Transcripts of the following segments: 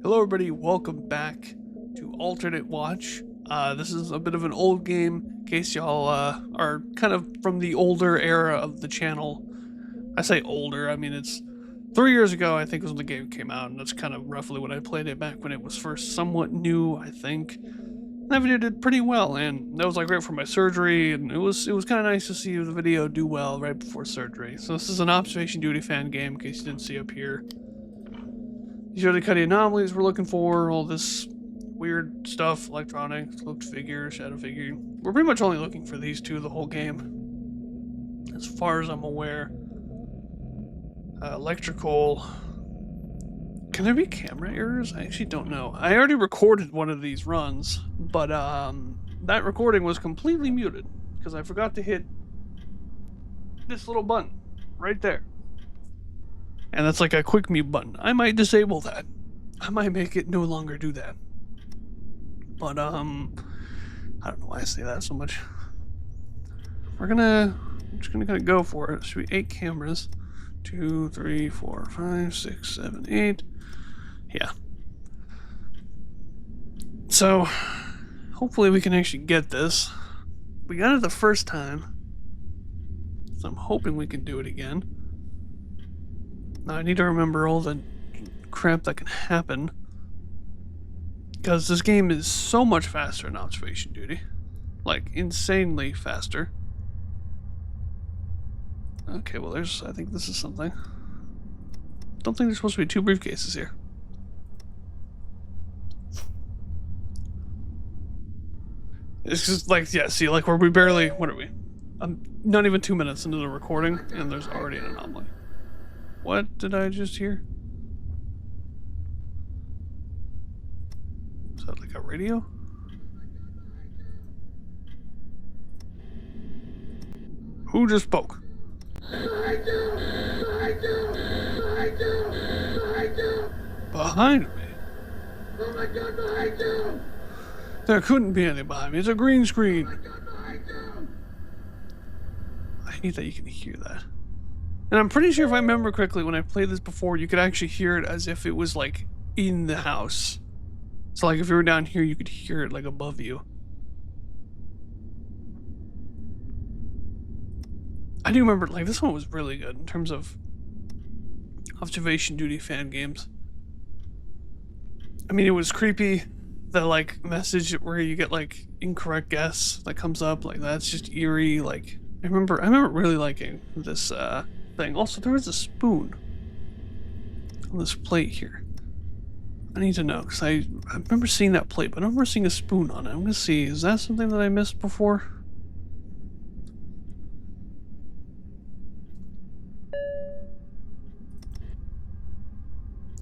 Hello everybody, welcome back to Alternate Watch. This is a bit of an old game, in case y'all are kind of from the older era of the channel. I say older, I mean it's 3 years ago I think was when the game came out, and that's kind of roughly when I played it back when it was first somewhat new, I think. And that video did pretty well, and that was like right for my surgery, and it was kind of nice to see the video do well right before surgery. So this is an Observation Duty fan game, in case you didn't see up here. These are the kind of anomalies we're looking for, all this weird stuff, electronics, cloaked figure, shadow figure. We're pretty much only looking for these two the whole game, as far as I'm aware. Electrical. Can there be camera errors? I actually don't know. I already recorded one of these runs, but that recording was completely muted because I forgot to hit this little button right there. And that's like a quick mute button. I might disable that. I might make it no longer do that. But I don't know why I say that so much. I'm just gonna kind of go for it. Should be 8 cameras. 2, 3, 4, 5, 6, 7, 8. Yeah. So hopefully we can actually get this. We got it the first time, so I'm hoping we can do it again. Now I need to remember all the crap that can happen, because this game is so much faster in Observation Duty. Like, insanely faster. Okay, well I think this is something. Don't think there's supposed to be 2 briefcases here. It's just like, yeah, see, like we barely, what are we? I'm not even 2 minutes into the recording, and there's already an anomaly. What did I just hear? Is that like a radio? Who just spoke? Behind me? Oh my God, behind you! There couldn't be any behind me. It's a green screen. Oh my God, behind you! I hate that you can hear that. And I'm pretty sure if I remember correctly, when I played this before, you could actually hear it as if it was like in the house. So like if you were down here, you could hear it like above you. I do remember, like, this one was really good in terms of Observation Duty fan games. I mean, it was creepy. The like message where you get like incorrect guess that comes up, like that's just eerie. Like I remember really liking this thing. Also, there was a spoon on this plate here. I need to know, because I remember seeing that plate, but I don't remember seeing a spoon on it. I'm gonna see, is that something that I missed before?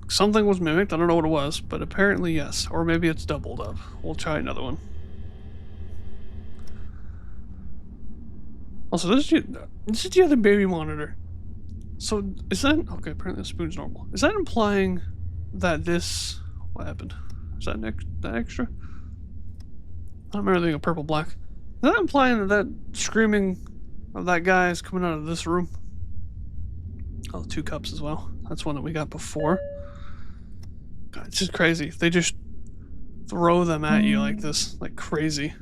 Something was mimicked, I don't know what it was, but apparently yes. Or maybe it's doubled up. We'll try another one. Also, this is the other baby monitor. So, is that... Okay, apparently the spoon's normal. Is that implying that this... What happened? Is that that extra? I don't remember anything of purple black. Is that implying that screaming of that guy is coming out of this room? Oh, 2 cups as well. That's one that we got before. God, it's just crazy. They just throw them at you like this, like crazy.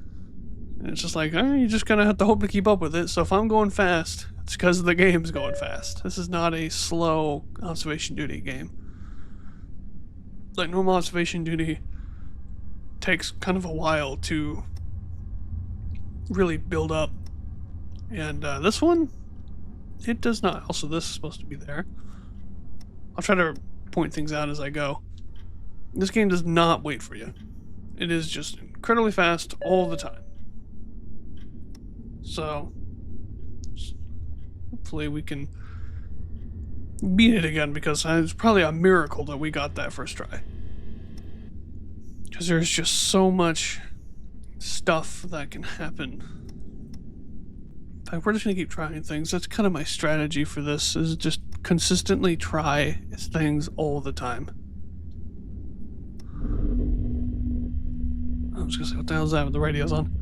And it's just like, you're just gonna have to hope to keep up with it. So if I'm going fast, it's because the game's going fast. This is not a slow Observation Duty game. Like normal Observation Duty takes kind of a while to really build up. And this one, it does not. Also, this is supposed to be there. I'll try to point things out as I go. This game does not wait for you. It is just incredibly fast all the time. So, hopefully we can beat it again, because it's probably a miracle that we got that first try. Because there's just so much stuff that can happen. In fact, we're just gonna keep trying things. That's kind of my strategy for this, is just consistently try things all the time. I was gonna say, what the hell is that with the radio's on?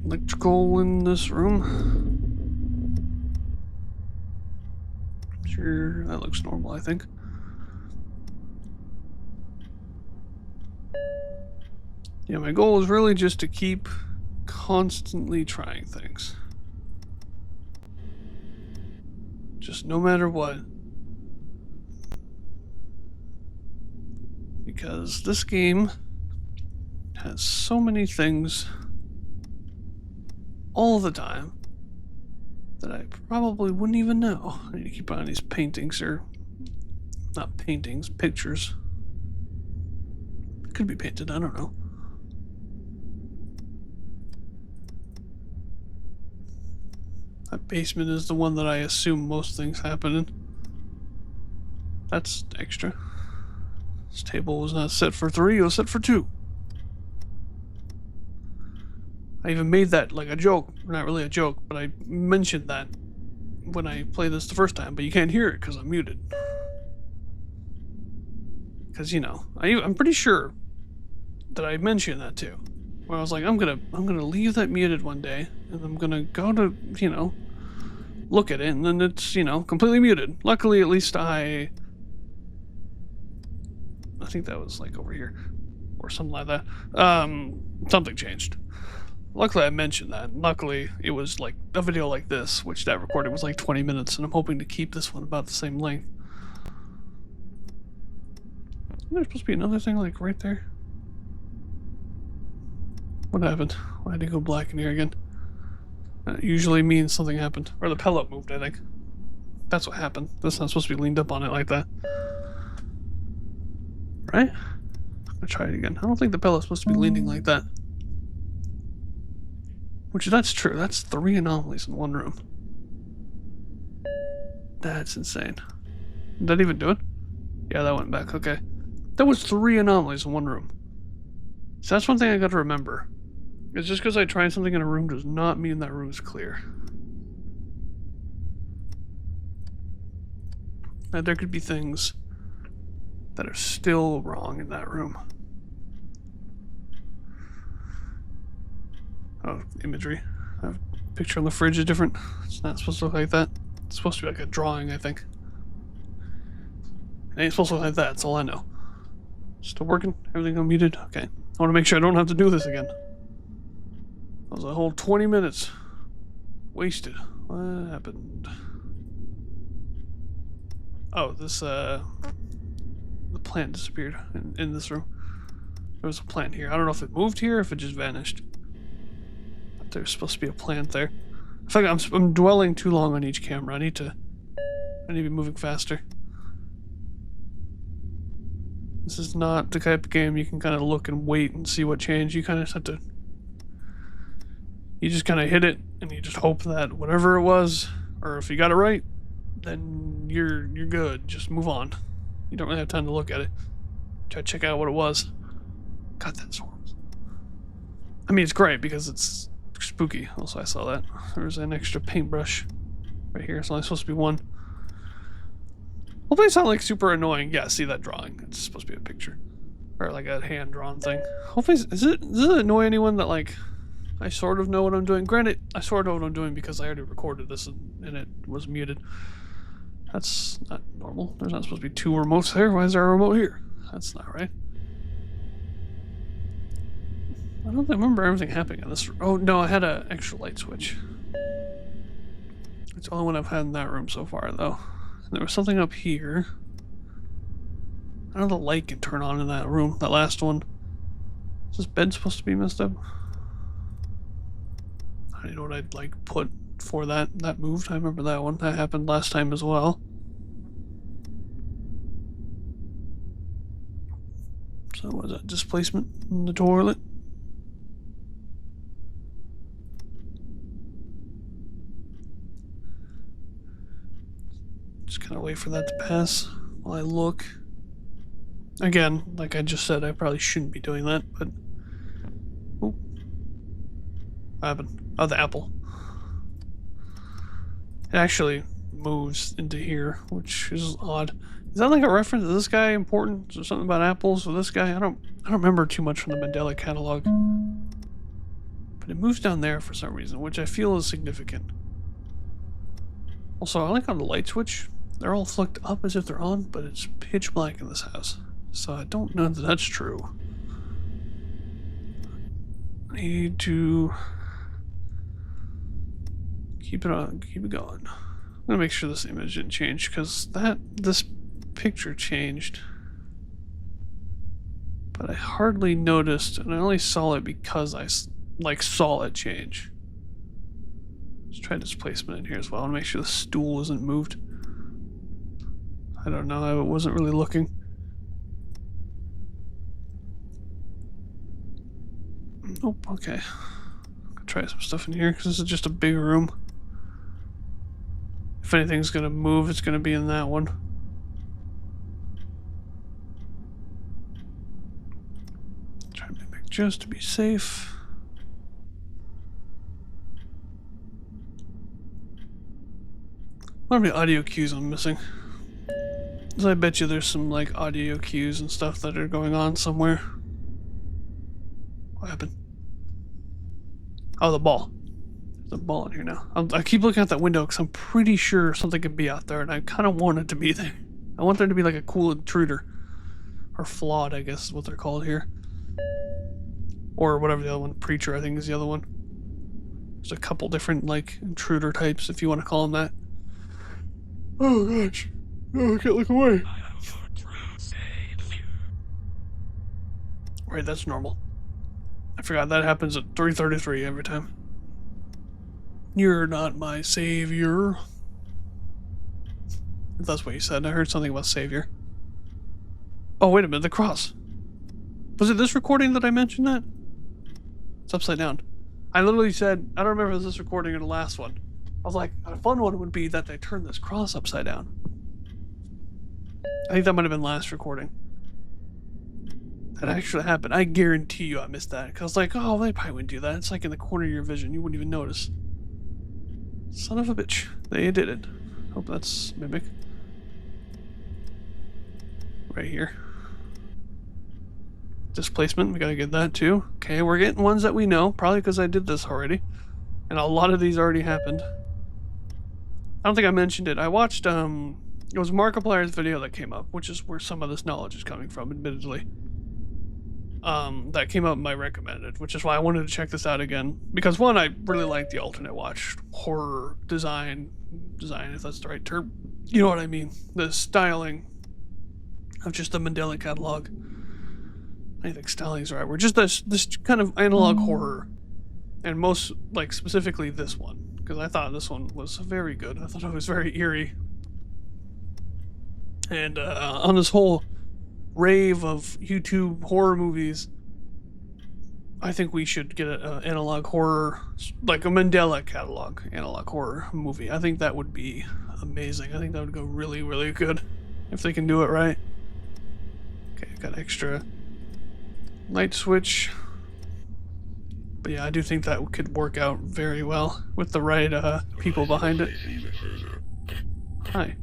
Electrical in this room. Sure, that looks normal, I think. Yeah, my goal is really just to keep constantly trying things. Just no matter what. Because this game has so many things all the time that I probably wouldn't even know. I need to keep on these paintings, or not paintings, pictures. Could be painted, I don't know. That basement is the one that I assume most things happen in. That's extra. This table was not set for 3, it was set for 2. I even made that like a joke. Not really a joke, but I mentioned that when I played this the first time, but you can't hear it because I'm muted. Because, you know, I'm pretty sure that I mentioned that too. Where I was like, I'm gonna leave that muted one day, and I'm gonna go to, you know, look at it, and then it's, you know, completely muted. Luckily, at least I think that was like over here, or something like that. Something changed. Luckily, I mentioned that. Luckily, it was like a video like this, which that recording was like 20 minutes, and I'm hoping to keep this one about the same length. There's supposed to be another thing like right there. What happened? Why did it go black in here again? That usually means something happened. Or the pellet moved, I think. That's what happened. That's not supposed to be leaned up on it like that. Right? I'm gonna try it again. I don't think the pellet's supposed to be leaning like that. Which, that's true. That's 3 anomalies in one room. That's insane. Did that even do it? Yeah, that went back. Okay. That was 3 anomalies in one room. So that's one thing I gotta remember. It's just because I tried something in a room does not mean that room is clear. Now, there could be things that are still wrong in that room. Oh, imagery. A picture on the fridge is different. It's not supposed to look like that. It's supposed to be like a drawing, I think. It ain't supposed to look like that, that's all I know. Still working? Everything unmuted? Okay. I want to make sure I don't have to do this again. That was a whole 20 minutes. Wasted. What happened? Oh, this, the plant disappeared in this room. There was a plant here. I don't know if it moved here or if it just vanished. But there's supposed to be a plant there. I feel like I'm dwelling too long on each camera. I need to be moving faster. This is not the type of game you can kind of look and wait and see what changed. You kind of have to... You just kind of hit it, and you just hope that whatever it was, or if you got it right, then you're good. Just move on. You don't really have time to look at it. Try to check out what it was. God, that's horrible. I mean, it's great because it's spooky. Also, I saw that. There's an extra paintbrush right here. It's only supposed to be 1. Hopefully it's not like super annoying. Yeah, see that drawing. It's supposed to be a picture. Or like a hand-drawn thing. Hopefully, does it annoy anyone that like I sort of know what I'm doing? Granted, I sort of know what I'm doing because I already recorded this and it was muted. That's not normal. There's not supposed to be 2 remotes there. Why is there a remote here? That's not right. I don't remember everything happening in this room. Oh no, I had an extra light switch. It's the only one I've had in that room so far though. There was something up here. I know the light can turn on in that room, that last one. Is this bed supposed to be messed up? I don't know what I'd like put for that moved. I remember that one. That happened last time as well. So what was that? Displacement in the toilet? Just kind of wait for that to pass while I look. Again, like I just said, I probably shouldn't be doing that, but... Oh. What happened? Oh, the apple. It actually moves into here, which is odd. Is that like a reference? Is this guy important? Is there something about apples with this guy? I don't remember too much from the Mandela catalog. But it moves down there for some reason, which I feel is significant. Also, I like on the light switch. They're all flicked up as if they're on, but it's pitch black in this house. So I don't know that that's true. I need to keep it on, keep it going. I'm gonna make sure this image didn't change because this picture changed. But I hardly noticed, and I only saw it because I saw it change. Let's try displacement in here as well. I want to make sure the stool isn't moved. I don't know, I wasn't really looking. Nope, okay. I'll try some stuff in here because this is just a big room. If anything's gonna move, it's gonna be in that one. Try to mimic just to be safe. What are the audio cues I'm missing? So I bet you there's some like audio cues and stuff that are going on somewhere. What happened? Oh, the ball. There's a ball in here now. I keep looking out that window because I'm pretty sure something could be out there, and I kind of want it to be there. I want there to be like a cool intruder. Or flawed, I guess is what they're called here. Or whatever the other one. Preacher, I think, is the other one. There's a couple different, like, intruder types, if you want to call them that. Oh, gosh. Oh, I can't look away. Right, that's normal. I forgot that happens at 3:33 every time. You're not my savior. If that's what you said. I heard something about savior. Oh, wait a minute, the cross. Was it this recording that I mentioned that? It's upside down. I literally said, I don't remember if it was this recording or the last one. I was like, a fun one would be that they turn this cross upside down. I think that might have been last recording. That actually happened. I guarantee you I missed that. Because I was like, oh, they probably wouldn't do that. It's like in the corner of your vision. You wouldn't even notice. Son of a bitch. They did it. Hope that's Mimic. Right here. Displacement. We gotta get that too. Okay, we're getting ones that we know. Probably because I did this already. And a lot of these already happened. I don't think I mentioned it. I watched, it was Markiplier's video that came up, which is where some of this knowledge is coming from, admittedly. That came up in my recommended, which is why I wanted to check this out again. Because one, I really like the alternate watch horror design, if that's the right term. You know what I mean? The styling of just the Mandela catalog. I think styling is the right word. Just this kind of analog horror. And most, like, specifically this one. Because I thought this one was very good. I thought it was very eerie. And on this whole rave of YouTube horror movies, I think we should get an analog horror, like a Mandela catalog analog horror movie. I think that would be amazing. I think that would go really, really good if they can do it right. Okay, got extra light switch. But yeah, I do think that could work out very well with the right people behind it. Hi.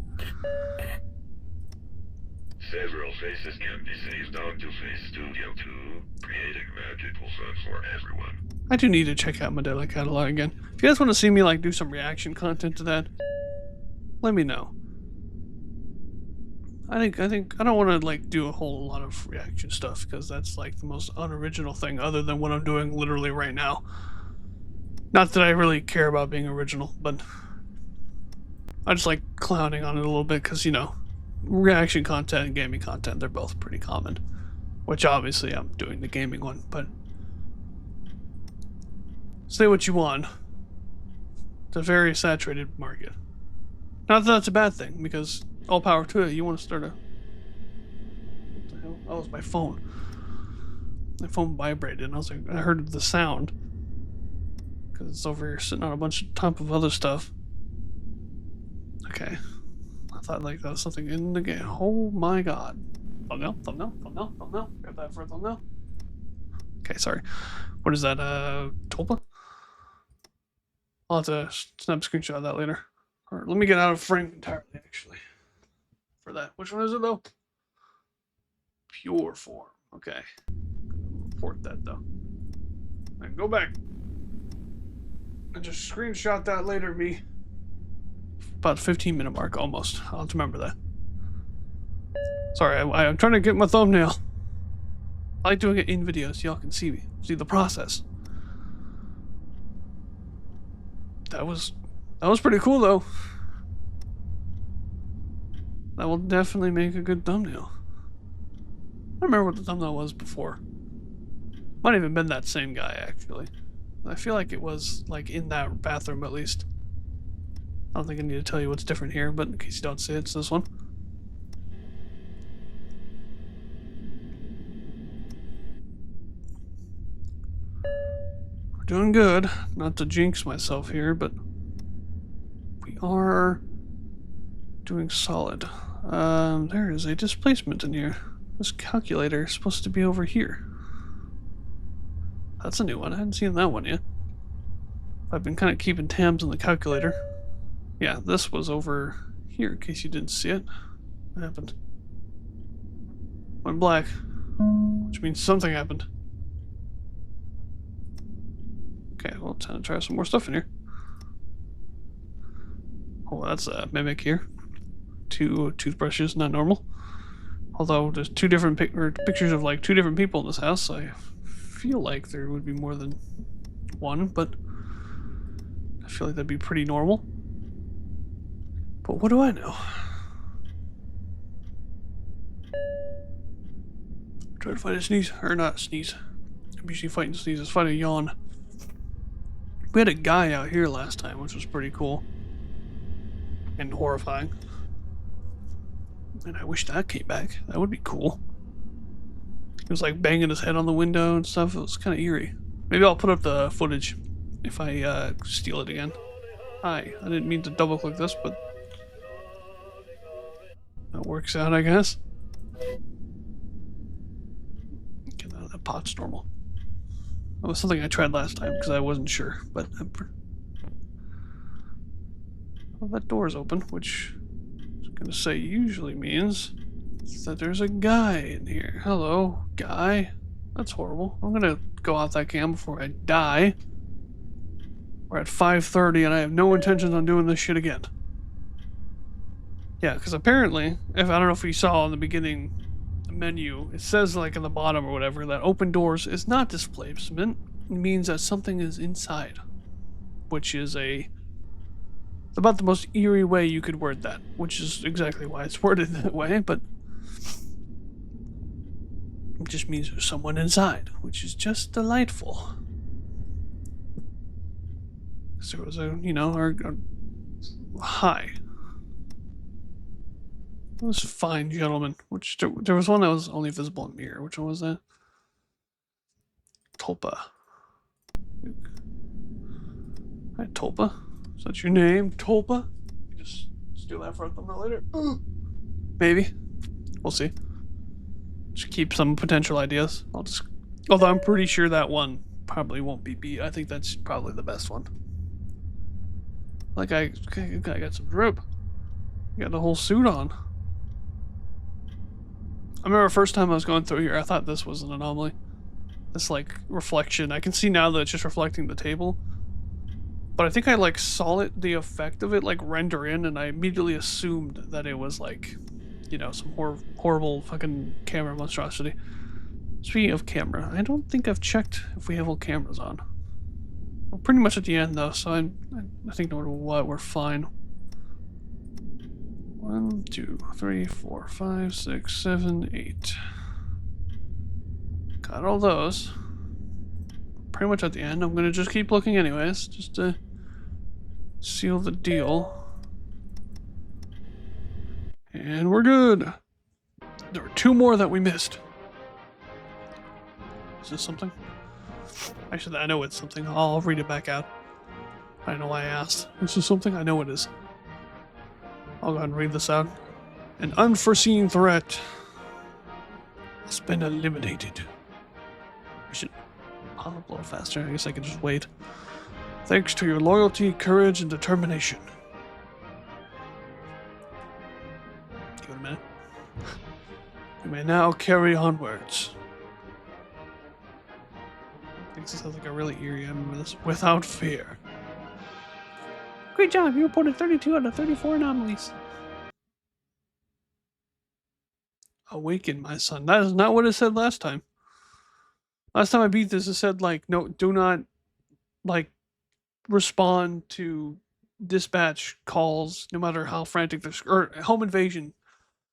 Several faces can be saved onto Face Studio 2, creating magical fun for everyone. I do need to check out Mandela Catalog again. If you guys want to see me like do some reaction content to that, let me know. I think I don't want to like do a whole lot of reaction stuff because that's like the most unoriginal thing other than what I'm doing literally right now. Not that I really care about being original, but I just like clowning on it a little bit because, you know, reaction content and gaming content, they're both pretty common. Which obviously I'm doing the gaming one, but say what you want. It's a very saturated market. Not that that's a bad thing, because all power to it. You want to start a... What the hell? Oh, it was my phone. My phone vibrated and I was like, I heard the sound. Because it's over here sitting on a bunch of top of other stuff. Okay. I thought like that was something in the game. Oh my god. Thumbnail, thumbnail, thumbnail, thumbnail. Grab that for a thumbnail. Okay, sorry. What is that, Tulpa? I'll have to snap a screenshot of that later. Or let me get out of frame entirely, actually. For that. Which one is it, though? Pure form. Okay. Report that, though. And go back. And just screenshot that later, me. About 15-minute mark, almost. I'll have to remember that. Sorry, I'm trying to get my thumbnail. I like doing it in video so y'all can see me. See the process. That was pretty cool though. That will definitely make a good thumbnail. I don't remember what the thumbnail was before. Might have even been that same guy actually. I feel like it was like in that bathroom at least. I don't think I need to tell you what's different here, but in case you don't see it, it's this one. We're doing good. Not to jinx myself here, but we are doing solid. There is a displacement in here. This calculator is supposed to be over here. That's a new one. I hadn't seen that one yet. I've been kind of keeping tabs on the calculator. Yeah, this was over here in case you didn't see it. What happened? Went black. Which means something happened. Okay, well, time to try some more stuff in here. Oh, that's a mimic here. 2 toothbrushes, not normal. Although there's 2 different pictures of like 2 different people in this house, so I feel like there would be more than one, but I feel like that'd be pretty normal. But what do I know? Try to find a sneeze, or not sneeze. I'm usually fighting sneezes, fight a yawn. We had a guy out here last time, which was pretty cool. And horrifying. And I wish that came back. That would be cool. He was like banging his head on the window and stuff. It was kind of eerie. Maybe I'll put up the footage if I steal it again. Hi, I didn't mean to double click this, but that works out, I guess. Get out of that pot's normal. That was something I tried last time because I wasn't sure, but well, that door is open, which I was gonna say usually means that there's a guy in here. Hello, guy. That's horrible. I'm gonna go off that cam before I die. We're at 5:30 and I have no intentions on doing this shit again. Yeah, because apparently, I don't know if you saw in the beginning menu, it says like in the bottom or whatever that open doors is not displacement. It means that something is inside, which is about the most eerie way you could word that, which is exactly why it's worded that way, but it just means there's someone inside, which is just delightful. So there was a, you know, our hi. This fine gentleman, which there was one that was only visible in mirror. Which one was that? Tulpa. Hi, Tulpa. Is that your name, Tulpa? Just steal that for a thumbnail later. Maybe. We'll see. Just keep some potential ideas. Although I'm pretty sure that one probably won't be beat. I think that's probably the best one. Like I got some drip. You got the whole suit on. I remember the first time I was going through here, I thought this was an anomaly. This, like, reflection. I can see now that it's just reflecting the table. But I think I, like, saw the effect of it, like, render in, and I immediately assumed that it was, like, you know, some horrible fucking camera monstrosity. Speaking of camera, I don't think I've checked if we have all cameras on. We're pretty much at the end, though, so I think no matter what, we're fine. 1, 2, 3, 4, 5, 6, 7, 8. Got all those. Pretty much at the end. I'm gonna just keep looking anyways, just to seal the deal. And we're good. There were 2 more that we missed. Is this something? Actually, I know it's something. I'll read it back out. I don't know why I asked. Is this something? I know it is. I'll go ahead and read this out. An unforeseen threat has been eliminated. I should pop up a little faster. I guess I can just wait. Thanks to your loyalty, courage, and determination. Give it a minute. You may now carry onwards. I think this sounds like a really eerie. I remember this. Without fear. Great job, you reported 32 out of 34 anomalies. Awaken, my son. That is not what it said last time. Last time I beat this, it said, like, no, do not, like, respond to dispatch calls, no matter how frantic their or home invasion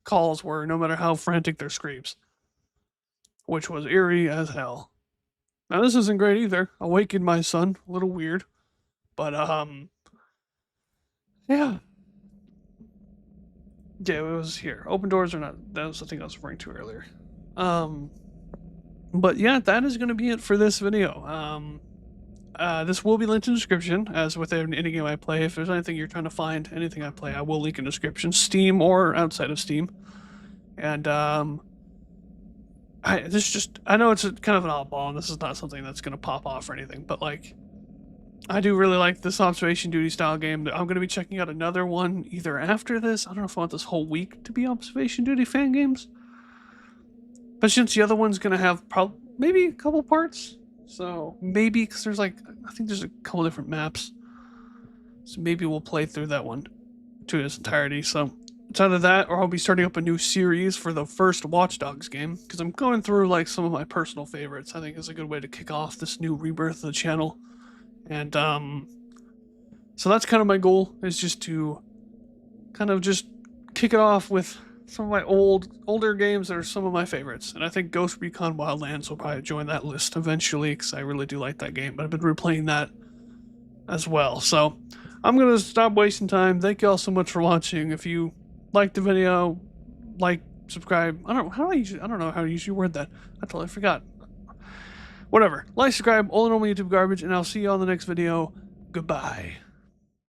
calls were, no matter how frantic their screams, which was eerie as hell. Now this isn't great either. Awakened my son, a little weird, but yeah. Yeah, it was here. Open doors are not. That was the thing I was referring to earlier. But yeah, that is going to be it for this video. This will be linked in the description, as with any game I play. If there's anything you're trying to find, anything I play, I will link in the description, Steam or outside of Steam. And I know it's kind of an oddball, and this is not something that's going to pop off or anything, but like, I do really like this Observation Duty style game. I'm going to be checking out another one either after this. I don't know if I want this whole week to be Observation Duty fan games. But since the other one's going to have maybe a couple parts. So maybe, because there's like, I think there's a couple different maps. So maybe we'll play through that one to its entirety. So it's either that or I'll be starting up a new series for the first Watch Dogs game. Because I'm going through like some of my personal favorites. I think is a good way to kick off this new rebirth of the channel. And so that's kind of my goal, is just to kind of just kick it off with some of my older games that are some of my favorites. And I think Ghost Recon Wildlands will probably join that list eventually, because I really do like that game, but I've been replaying that as well. So I'm going to stop wasting time. Thank you all so much for watching. If you liked the video, like, subscribe. I don't know how to usually word that. I totally forgot. Whatever. Like, subscribe, all the normal YouTube garbage, and I'll see you on the next video. Goodbye.